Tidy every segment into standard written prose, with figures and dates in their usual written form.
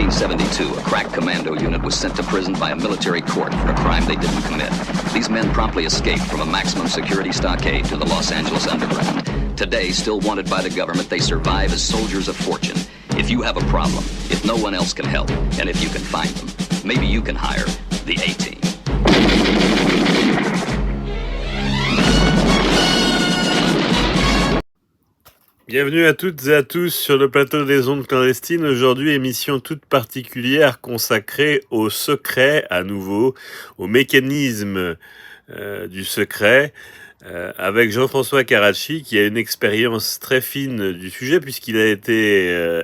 1972, a crack commando unit was sent to prison by a military court for a crime they didn't commit. These men promptly escaped from a maximum security stockade to the Los Angeles underground. Today, still wanted by the government, they survive as soldiers of fortune. If you have a problem, if no one else can help, and if you can find them, maybe you can hire the A-Team. Bienvenue à toutes et à tous sur le plateau des ondes clandestines. Aujourd'hui, émission toute particulière consacrée au secret, à nouveau, au mécanisme du secret, avec Jean-François Carracci, qui a une expérience très fine du sujet, puisqu'il a été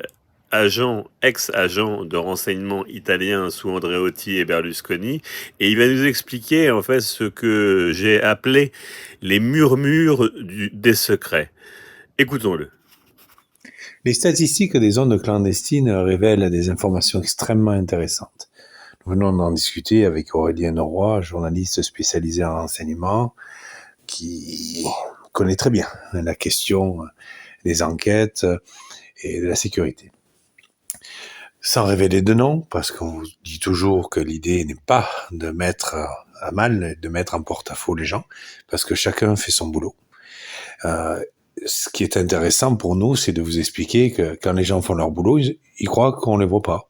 ex-agent de renseignement italien sous Andreotti et Berlusconi, et il va nous expliquer en fait ce que j'ai appelé les murmures des secrets. Écoutons-le. Les statistiques des ondes clandestines révèlent des informations extrêmement intéressantes. Nous venons d'en discuter avec Aurélien Roy, journaliste spécialisé en renseignement, qui connaît très bien la question des enquêtes et de la sécurité. Sans révéler de nom, parce qu'on vous dit toujours que l'idée n'est pas de mettre à mal, de mettre en porte-à-faux les gens, parce que chacun fait son boulot. Ce qui est intéressant pour nous, c'est de vous expliquer que quand les gens font leur boulot, ils croient qu'on les voit pas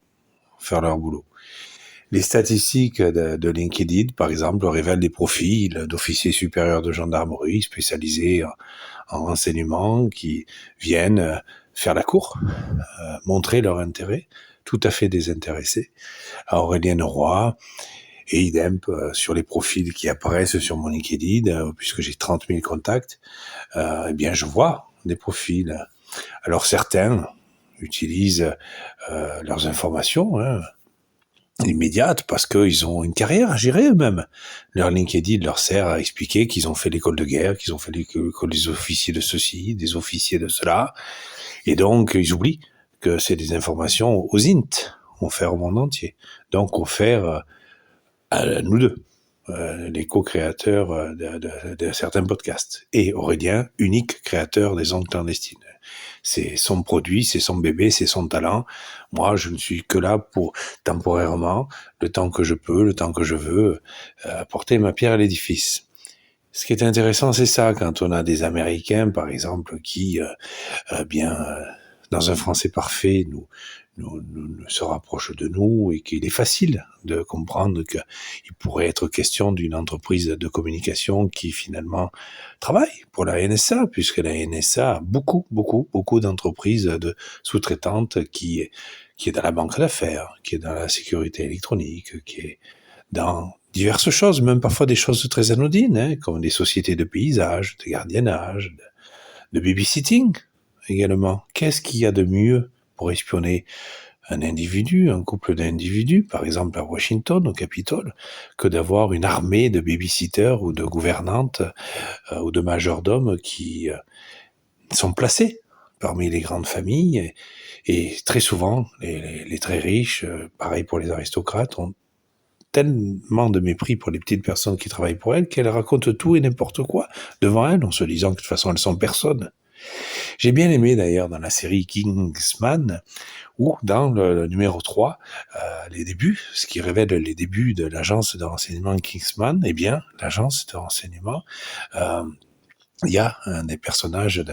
faire leur boulot. Les statistiques de LinkedIn, par exemple, révèlent des profils d'officiers supérieurs de gendarmerie spécialisés en renseignement qui viennent faire la cour, montrer leur intérêt, tout à fait désintéressés. À Aurélien Roy, et idem sur les profils qui apparaissent sur mon LinkedIn, puisque j'ai 30 000 contacts, eh bien je vois des profils. Alors certains utilisent leurs informations immédiates parce qu'ils ont une carrière à gérer eux-mêmes. Leur LinkedIn leur sert à expliquer qu'ils ont fait l'école de guerre, qu'ils ont fait l'école des officiers de ceci, des officiers de cela, et donc ils oublient que c'est des informations aux int, offertes au monde entier. Donc offertes à nous deux, les co-créateurs de certains podcasts. Et Aurélien, unique créateur des ondes clandestines. C'est son produit, c'est son bébé, c'est son talent. Moi, je ne suis que là pour, temporairement, le temps que je peux, le temps que je veux, apporter ma pierre à l'édifice. Ce qui est intéressant, c'est ça, quand on a des Américains, par exemple, qui, dans un français parfait, nous se rapproche de nous et qu'il est facile de comprendre qu'il pourrait être question d'une entreprise de communication qui finalement travaille pour la NSA, puisque la NSA a beaucoup d'entreprises de sous-traitantes qui est dans la banque d'affaires, qui est dans la sécurité électronique, qui est dans diverses choses, même parfois des choses très anodines, comme des sociétés de paysage, de gardiennage, de babysitting également. Qu'est-ce qu'il y a de mieux pour espionner un individu, un couple d'individus, par exemple à Washington, au Capitole, que d'avoir une armée de babysitters ou de gouvernantes ou de majordomes qui sont placés parmi les grandes familles et très souvent les très riches, pareil pour les aristocrates, ont tellement de mépris pour les petites personnes qui travaillent pour elles qu'elles racontent tout et n'importe quoi devant elles en se disant que de toute façon elles sont personne. J'ai bien aimé d'ailleurs dans la série Kingsman, où dans le numéro 3, les débuts, ce qui révèle les débuts de l'agence de renseignement Kingsman, eh bien, l'agence de renseignement, il y a un des personnages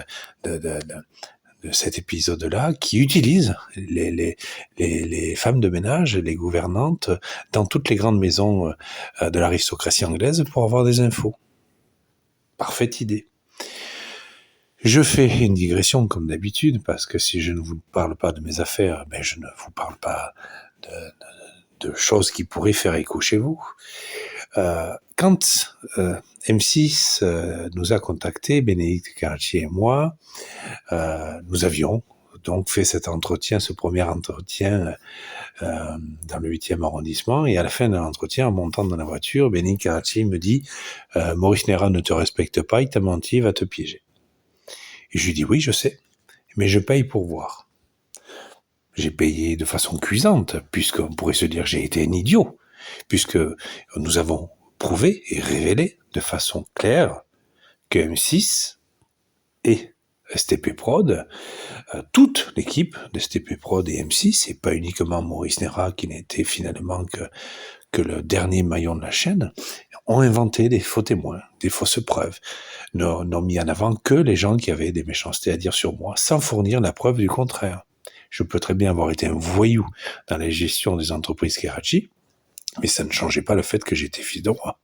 de cet épisode-là qui utilise les femmes de ménage, les gouvernantes, dans toutes les grandes maisons de l'aristocratie anglaise pour avoir des infos. Parfaite idée. Je fais une digression comme d'habitude, parce que si je ne vous parle pas de mes affaires, ben je ne vous parle pas de choses qui pourraient faire écho chez vous. Quand M6 nous a contactés, Bénédicte Carracci et moi, nous avions donc fait cet entretien, ce premier entretien dans le 8e arrondissement, et à la fin de l'entretien, en montant dans la voiture, Bénédicte Carracci me dit « Maurice Néra ne te respecte pas, il t'a menti, il va te piéger ». Et je lui dis « Oui, je sais, mais je paye pour voir ». J'ai payé de façon cuisante, puisqu'on pourrait se dire que j'ai été un idiot, puisque nous avons prouvé et révélé de façon claire que M6 et STP Prod, toute l'équipe de STP Prod et M6, et pas uniquement Maurice Néra qui n'était finalement que le dernier maillon de la chaîne, ont inventé des faux témoins, des fausses preuves, n'ont mis en avant que les gens qui avaient des méchancetés à dire sur moi, sans fournir la preuve du contraire. Je peux très bien avoir été un voyou dans la gestion des entreprises Karachi, mais ça ne changeait pas le fait que j'étais fils de roi.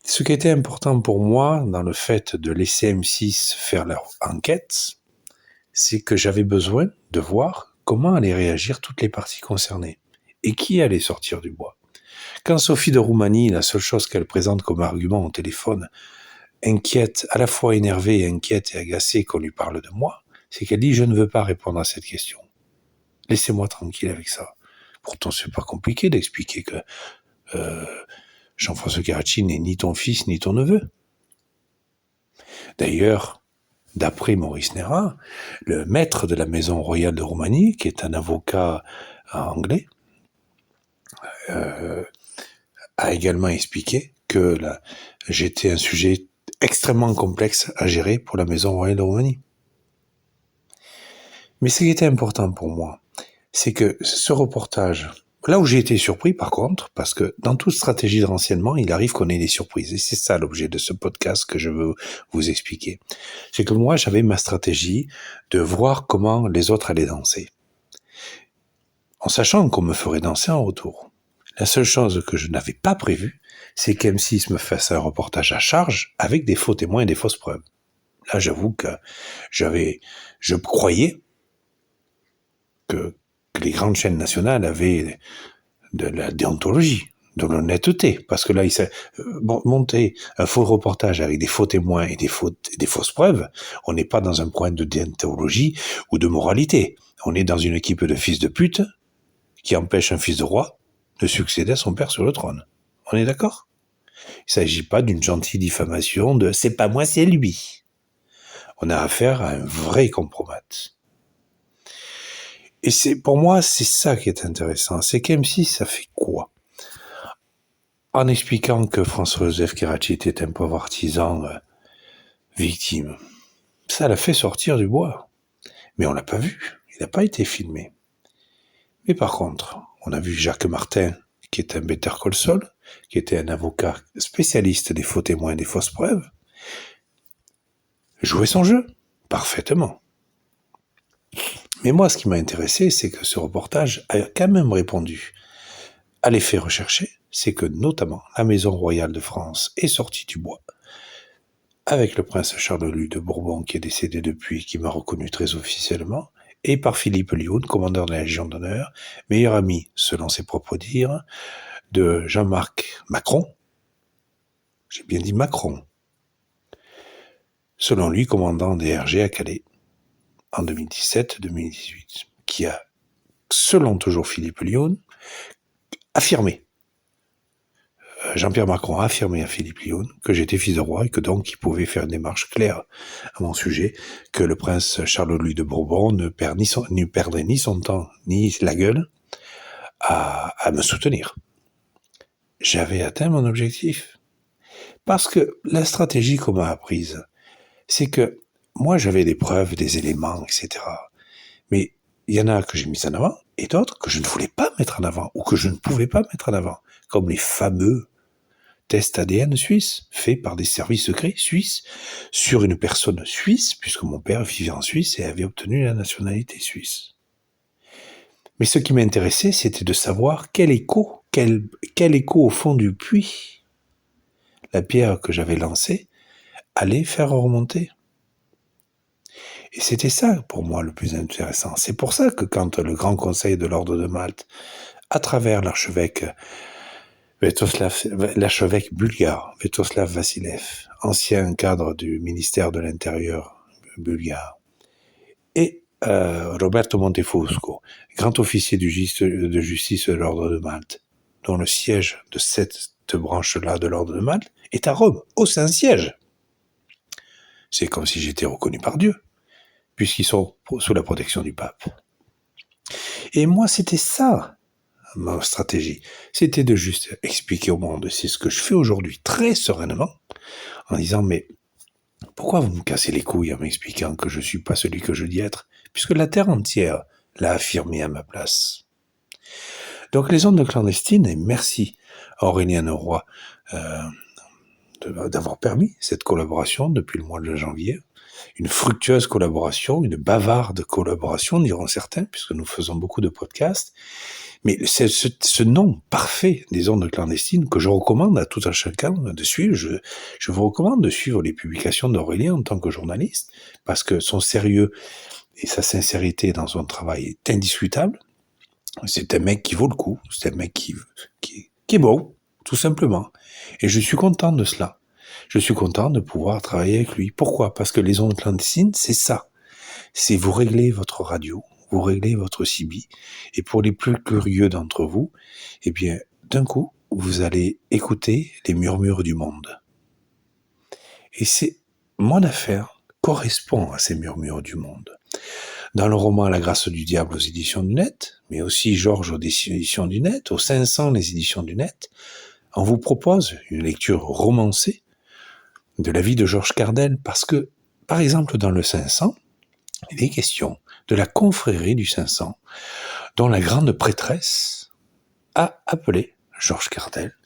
Ce qui était important pour moi dans le fait de laisser M6 faire leur enquête, c'est que j'avais besoin de voir comment allaient réagir toutes les parties concernées et qui allait sortir du bois. Quand Sophie de Roumanie, la seule chose qu'elle présente comme argument au téléphone, inquiète, à la fois énervée, inquiète et agacée qu'on lui parle de moi, c'est qu'elle dit « je ne veux pas répondre à cette question. Laissez-moi tranquille avec ça ». Pourtant, c'est pas compliqué d'expliquer que Jean-François Karachi n'est ni ton fils ni ton neveu. D'ailleurs, d'après Maurice Néra, le maître de la Maison royale de Roumanie, qui est un avocat anglais, a également expliqué que j'étais un sujet extrêmement complexe à gérer pour la Maison royale de Roumanie. Mais ce qui était important pour moi, c'est que ce reportage, là où j'ai été surpris par contre, parce que dans toute stratégie de renseignement, il arrive qu'on ait des surprises. Et c'est ça l'objet de ce podcast que je veux vous expliquer. C'est que moi, j'avais ma stratégie de voir comment les autres allaient danser. En sachant qu'on me ferait danser en retour. La seule chose que je n'avais pas prévue, c'est qu'M6 me fasse un reportage à charge avec des faux témoins et des fausses preuves. Là, j'avoue que je croyais que les grandes chaînes nationales avaient de la déontologie, de l'honnêteté, parce que là, monter un faux reportage avec des faux témoins et des fausses preuves, on n'est pas dans un point de déontologie ou de moralité. On est dans une équipe de fils de pute qui empêche un fils de roi de succéder à son père sur le trône. On est d'accord ? Il ne s'agit pas d'une gentille diffamation de « c'est pas moi, c'est lui ». On a affaire à un vrai compromat. Et pour moi, c'est ça qui est intéressant. C'est qu'M6, ça fait quoi ? En expliquant que François-Joseph Karachi était un pauvre artisan victime, ça l'a fait sortir du bois. Mais on l'a pas vu. Il n'a pas été filmé. Mais par contre, on a vu Jacques Martin, qui est un Better Call Saul, qui était un avocat spécialiste des faux témoins et des fausses preuves, jouer son jeu parfaitement. Mais moi, ce qui m'a intéressé, c'est que ce reportage a quand même répondu à l'effet recherché, c'est que notamment la Maison royale de France est sortie du bois, avec le prince Charles-Louis de Bourbon, qui est décédé depuis, qui m'a reconnu très officiellement, et par Philippe Lioun, commandeur de la Légion d'honneur, meilleur ami, selon ses propres dires, de Jean-Marc Macron. J'ai bien dit Macron. Selon lui, commandant des RG à Calais, en 2017-2018, qui a, selon toujours Philippe Lioun, affirmé, Jean-Pierre Macron a affirmé à Philippe Lioun que j'étais fils de roi et que donc il pouvait faire une démarche claire à mon sujet, que le prince Charles-Louis de Bourbon ne perdrait ni son temps ni la gueule à me soutenir. J'avais atteint mon objectif. Parce que la stratégie qu'on m'a apprise, c'est que moi j'avais des preuves, des éléments, etc. Mais il y en a que j'ai mis en avant et d'autres que je ne voulais pas mettre en avant ou que je ne pouvais pas mettre en avant, comme les fameux tests ADN suisses faits par des services secrets suisses sur une personne suisse, puisque mon père vivait en Suisse et avait obtenu la nationalité suisse. Mais ce qui m'intéressait, c'était de savoir quel écho au fond du puits la pierre que j'avais lancée allait faire remonter. Et c'était ça, pour moi, le plus intéressant. C'est pour ça que quand le Grand Conseil de l'Ordre de Malte, à travers l'archevêque bulgare, Sviatoslav Vassilev, ancien cadre du ministère de l'Intérieur bulgare, et Roberto Montefusco, grand officier de justice de l'Ordre de Malte, dont le siège de cette branche-là de l'Ordre de Malte est à Rome, au Saint-Siège. C'est comme si j'étais reconnu par Dieu, puisqu'ils sont sous la protection du pape. Et moi, c'était ça, ma stratégie. C'était de juste expliquer au monde, c'est ce que je fais aujourd'hui très sereinement, en disant, mais Pourquoi vous me cassez les couilles en m'expliquant que je ne suis pas celui que je dis être, puisque la terre entière l'a affirmé à ma place? Donc les ondes clandestines, et merci à Aurélien Roy d'avoir permis cette collaboration depuis le mois de janvier, une fructueuse collaboration, une bavarde collaboration, diront certains, puisque nous faisons beaucoup de podcasts. Mais c'est ce nom parfait des ondes clandestines que je recommande à tout un chacun de suivre. Je vous recommande de suivre les publications d'Aurélien en tant que journaliste, parce que son sérieux et sa sincérité dans son travail est indiscutable. C'est un mec qui vaut le coup, c'est un mec qui est bon, tout simplement. Et je suis content de cela. Je suis content de pouvoir travailler avec lui. Pourquoi ? Parce que les ondes clandestines, c'est ça. C'est vous réglez votre radio, vous réglez votre CB, et pour les plus curieux d'entre vous, eh bien, d'un coup, vous allez écouter les murmures du monde. Et mon affaire correspond à ces murmures du monde. Dans le roman La grâce du diable aux éditions du Net, mais aussi Georges aux éditions du Net, aux 500 les éditions du Net, on vous propose une lecture romancée de la vie de Georges Cardel, parce que, par exemple, dans le 500, il est question de la confrérie du 500, dont la grande prêtresse a appelé Georges Cardel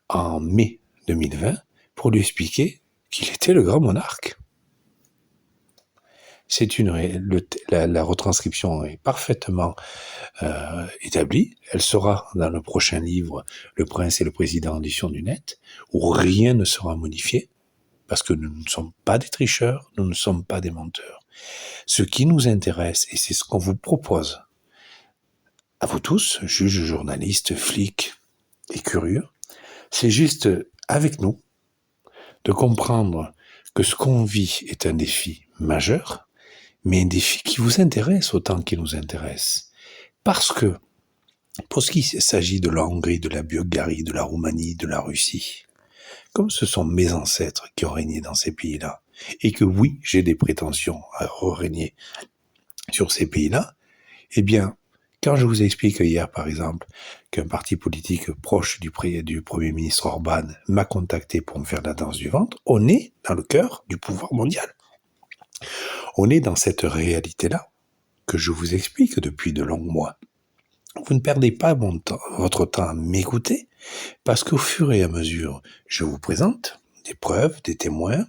en mai 2020 pour lui expliquer qu'il était le grand monarque. La retranscription est parfaitement établie. Elle sera dans le prochain livre, Le Prince et le Président, édition du Net, où rien ne sera modifié, parce que nous ne sommes pas des tricheurs, nous ne sommes pas des menteurs. Ce qui nous intéresse, et c'est ce qu'on vous propose, à vous tous, juges, journalistes, flics et curieux, c'est juste, avec nous, de comprendre que ce qu'on vit est un défi majeur, mais un défi qui vous intéresse autant qu'il nous intéresse. Parce que, pour ce qui s'agit de la Hongrie, de la Bulgarie, de la Roumanie, de la Russie, comme ce sont mes ancêtres qui ont régné dans ces pays-là, et que oui, j'ai des prétentions à régner sur ces pays-là, eh bien, quand je vous explique hier, par exemple, qu'un parti politique proche du Premier ministre Orban m'a contacté pour me faire la danse du ventre, on est dans le cœur du pouvoir mondial. On est dans cette réalité-là que je vous explique depuis de longs mois. Vous ne perdez pas votre temps à m'écouter, parce qu'au fur et à mesure, je vous présente des preuves, des témoins,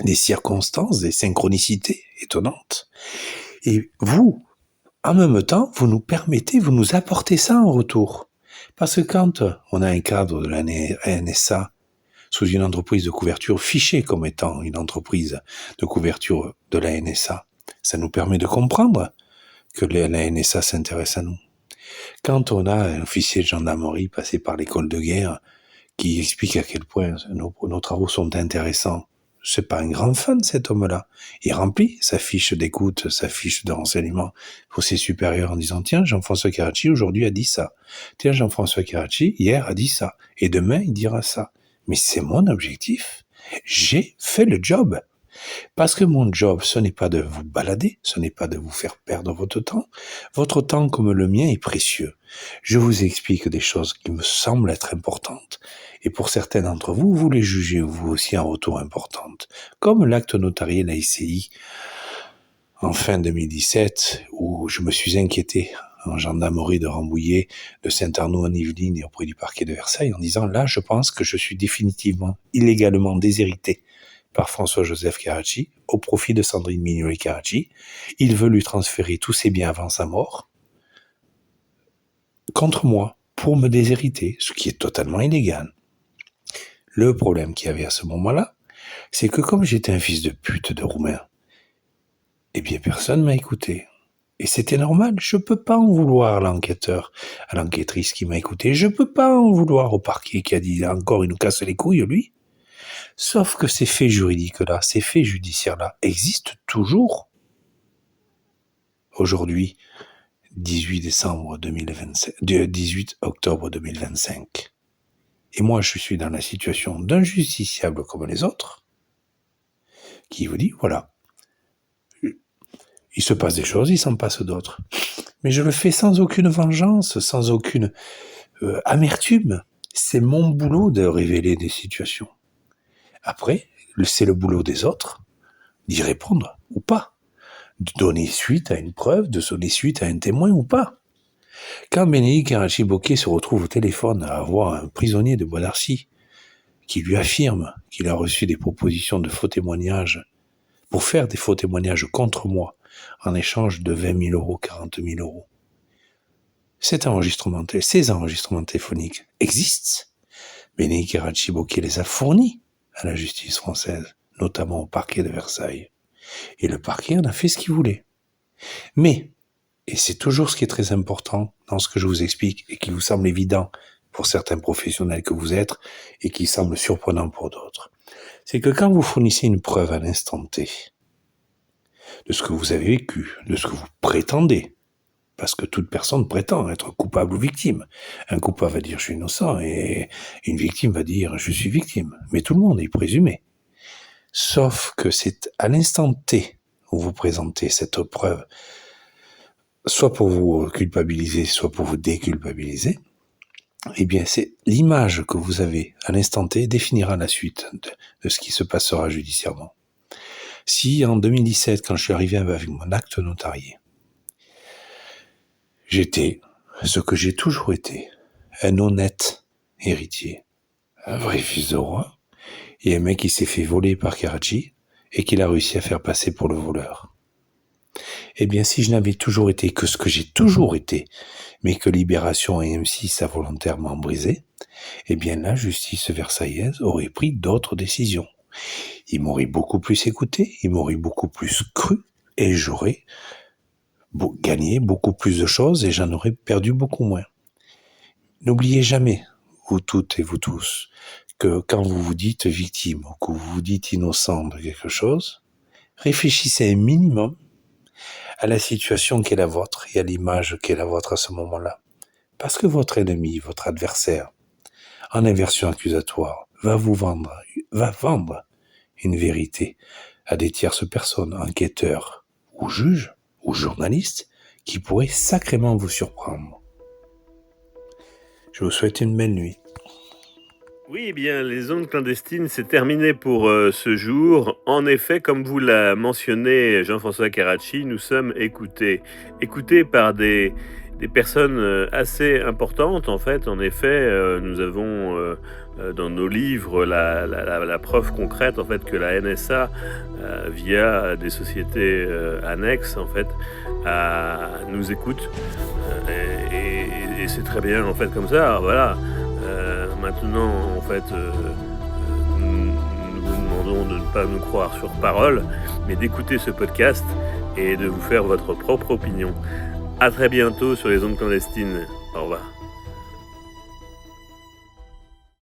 des circonstances, des synchronicités étonnantes. Et vous, en même temps, vous nous apportez ça en retour. Parce que quand on a un cadre de la NSA sous une entreprise de couverture fichée comme étant une entreprise de couverture de la NSA, ça nous permet de comprendre que la NSA s'intéresse à nous. Quand on a un officier de gendarmerie passé par l'école de guerre qui explique à quel point nos travaux sont intéressants, c'est pas un grand fan, cet homme-là. Il remplit sa fiche d'écoute, sa fiche de renseignement pour ses supérieurs en disant « Tiens, Jean-François Carracci aujourd'hui a dit ça. Tiens, Jean-François Carracci hier a dit ça. Et demain, il dira ça. » Mais c'est mon objectif. J'ai fait le job. Parce que mon job, ce n'est pas de vous balader, ce n'est pas de vous faire perdre votre temps. Votre temps, comme le mien, est précieux. Je vous explique des choses qui me semblent être importantes. Et pour certains d'entre vous, vous les jugez vous aussi en retour importantes. Comme l'acte notarié de la SCI en fin 2017, où je me suis inquiété en gendarmerie de Rambouillet, de Saint-Arnaud-en-Yvelines et auprès du parquet de Versailles, en disant là, je pense que je suis définitivement, illégalement déshérité par François-Joseph Carracci, au profit de Sandrine Mignolet-Carracci. Il veut lui transférer tous ses biens avant sa mort, contre moi, pour me déshériter, ce qui est totalement illégal. Le problème qu'il y avait à ce moment-là, c'est que comme j'étais un fils de pute de Roumain, eh bien personne m'a écouté. Et c'était normal, je peux pas en vouloir à l'enquêteur, à l'enquêtrice qui m'a écouté, je peux pas en vouloir au parquet qui a dit encore il nous casse les couilles, lui. Sauf que ces faits juridiques-là, ces faits judiciaires-là existent toujours. Aujourd'hui, 18 octobre 2025. Et moi, je suis dans la situation d'un justiciable comme les autres, qui vous dit, voilà, il se passe des choses, il s'en passe d'autres. Mais je le fais sans aucune vengeance, sans aucune amertume. C'est mon boulot de révéler des situations. Après, c'est le boulot des autres d'y répondre ou pas, de donner suite à une preuve, de donner suite à un témoin ou pas. Quand Bénédicte Karachi-Bokeh se retrouve au téléphone à avoir un prisonnier de Bois d'Arcy qui lui affirme qu'il a reçu des propositions de faux témoignages pour faire des faux témoignages contre moi en échange de 20 000 euros, 40 000 euros. Ces enregistrements téléphoniques existent. Bénédicte Karachi-Bokeh les a fournis à la justice française, notamment au parquet de Versailles. Et le parquet en a fait ce qu'il voulait. Mais, et c'est toujours ce qui est très important dans ce que je vous explique et qui vous semble évident pour certains professionnels que vous êtes et qui semble surprenant pour d'autres, c'est que quand vous fournissez une preuve à l'instant T de ce que vous avez vécu, de ce que vous prétendez, parce que toute personne prétend être coupable ou victime. Un coupable va dire « je suis innocent » et une victime va dire « je suis victime ». Mais tout le monde est présumé. Sauf que c'est à l'instant T où vous présentez cette preuve, soit pour vous culpabiliser, soit pour vous déculpabiliser, eh bien c'est l'image que vous avez à l'instant T définira la suite de ce qui se passera judiciairement. Si en 2017, quand je suis arrivé avec mon acte notarié, j'étais ce que j'ai toujours été, un honnête héritier, un vrai fils de roi, et un mec qui s'est fait voler par Karachi et qu'il a réussi à faire passer pour le voleur. Eh bien, si je n'avais toujours été que ce que j'ai toujours été, mais que Libération et M6 a volontairement brisé, eh bien la justice versaillaise aurait pris d'autres décisions. Ils m'auraient beaucoup plus écouté, ils m'auraient beaucoup plus cru, et j'aurais gagné beaucoup plus de choses et j'en aurais perdu beaucoup moins. N'oubliez jamais, vous toutes et vous tous, que quand vous vous dites victime ou que vous vous dites innocent de quelque chose, réfléchissez un minimum à la situation qui est la vôtre et à l'image qui est la vôtre à ce moment-là. Parce que votre ennemi, votre adversaire, en inversion accusatoire, va vendre une vérité à des tierces personnes, enquêteurs ou juges ou journalistes, qui pourraient sacrément vous surprendre. Je vous souhaite une belle nuit. Oui, eh bien, les ondes clandestines, c'est terminé pour ce jour. En effet, comme vous l'a mentionné Jean-François Karachi, nous sommes écoutés par des personnes assez importantes. En fait, en effet, nous avons dans nos livres la preuve concrète en fait que la NSA, via des sociétés annexes, en fait, nous écoute. Et c'est très bien en fait comme ça. Voilà. Maintenant, en fait, nous vous demandons de ne pas nous croire sur parole, mais d'écouter ce podcast et de vous faire votre propre opinion. À très bientôt sur les ondes clandestines. Au revoir.